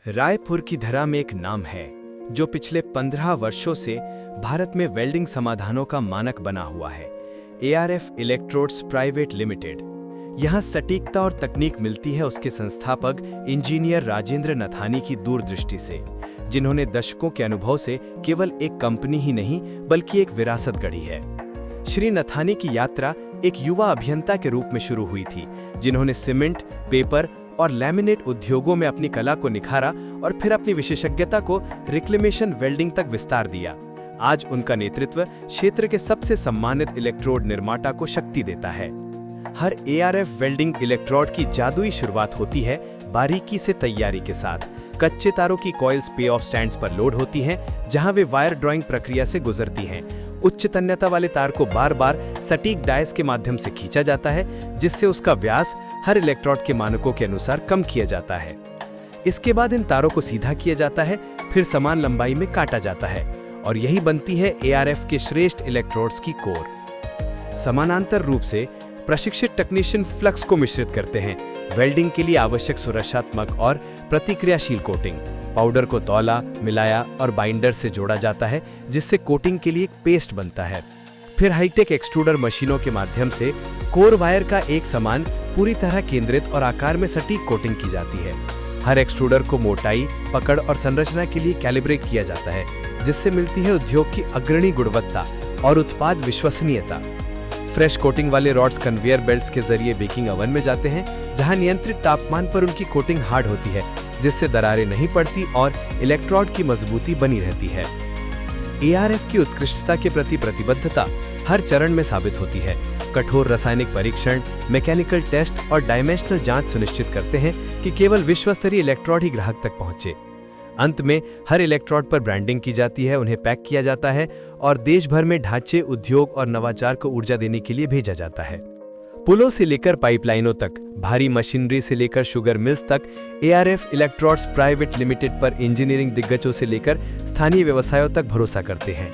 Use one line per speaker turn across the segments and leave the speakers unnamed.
रायपुर की धरा में एक नाम है जो पिछले 15 वर्षों से भारत में वेल्डिंग समाधानों का मानक बना हुआ है। ARF electrodes private limited. यहाँ सटीकता और तकनीक मिलती है उसके संस्थापक इंजीनियर राजेंद्र नथानी की दूरदृष्टि से, जिन्होंने दशकों के अनुभव से केवल एक कंपनी ही नहीं बल्कि एक विरासत गढ़ी है। श्री नथानी की यात्रा एक युवा अभियंता के रूप में शुरू हुई थी, जिन्होंने सीमेंट, पेपर और लैमिनेट उद्योगों में अपनी कला को निखारा और फिर अपनी विशेषज्ञता को रिक्लेमेशन वेल्डिंग तक विस्तार दिया। आज उनका नेतृत्व क्षेत्र के सबसे सम्मानित इलेक्ट्रोड निर्माता को शक्ति देता है। हर ARF वेल्डिंग इलेक्ट्रोड की जादुई शुरुआत होती है बारीकी से तैयारी के साथ। कच्चे तारों की कॉइल्स पे ऑफ स्टैंड्स पर लोड होती हैं, जहां वे वायर ड्राइंग प्रक्रिया से गुजरती हैं। उच्च तन्यता वाले तार को बार बार सटीक डायस के माध्यम से खींचा जाता है, जिससे उसका व्यास हर इलेक्ट्रोड के मानकों के अनुसार कम किया जाता है। इसके बाद इन तारों को सीधा किया जाता है, फिर समान लंबाई में काटा जाता है और यही बनती है ARF के श्रेष्ठ इलेक्ट्रोड्स की कोर। समानांतर रूप से प्रशिक्षित टेक्नीशियन फ्लक्स को मिश्रित करते हैं। वेल्डिंग के लिए आवश्यक सुरक्षात्मक और प्रतिक्रियाशील कोटिंग पाउडर को तौला, मिलाया और बाइंडर से जोड़ा जाता है, जिससे कोटिंग के लिए एक पेस्ट बनता है। फिर हाईटेक एक्सट्रूडर मशीनों के माध्यम से कोर वायर का एक समान, पूरी तरह केंद्रित और आकार में सटीक कोटिंग की जाती है। हर एक्सट्रूडर को मोटाई, पकड़ और संरचना के लिए कैलिब्रेट किया जाता है, जिससे मिलती है उद्योग की अग्रणी गुणवत्ता और उत्पाद विश्वसनीयता। फ्रेश कोटिंग वाले रॉड्स कन्वेयर बेल्ट्स के जरिए बेकिंग ओवन में जाते हैं, जहां नियंत्रित तापमान पर उनकी कोटिंग हार्ड होती है, जिससे दरारें नहीं पड़ती और इलेक्ट्रोड की मजबूती बनी रहती है। ARF की उत्कृष्टता के प्रति प्रतिबद्धता हर चरण में साबित होती है। कठोर रासायनिक परीक्षण, मैकेनिकल टेस्ट और डायमेंशनल जांच सुनिश्चित करते हैं कि केवल विश्वस्तरीय इलेक्ट्रोड ही ग्राहक तक पहुंचे। अंत में हर इलेक्ट्रोड पर ब्रांडिंग की जाती है, उन्हें पैक किया जाता है और देश भर में ढांचे, उद्योग और नवाचार को ऊर्जा देने के लिए भेजा जाता है। पुलों से लेकर पाइपलाइनों तक, भारी मशीनरी से लेकर शुगर मिल्स तक, ARF इलेक्ट्रोड्स प्राइवेट लिमिटेड पर इंजीनियरिंग दिग्गजों से लेकर स्थानीय व्यवसायों तक भरोसा करते हैं।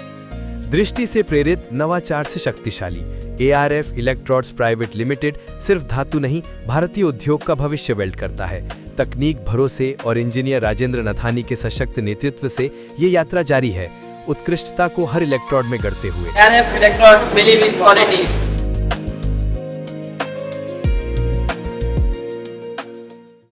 दृष्टि से प्रेरित, नवाचार से शक्तिशाली, ARF इलेक्ट्रोड्स प्राइवेट लिमिटेड सिर्फ धातु नहीं, भारतीय उद्योग का भविष्य वेल्ड करता है। तकनीक, भरोसे और इंजीनियर राजेंद्र नथानी के सशक्त नेतृत्व से ये यात्रा जारी है, उत्कृष्टता को हर इलेक्ट्रोड में गढ़ते हुए।
ARF electrode believe in quality.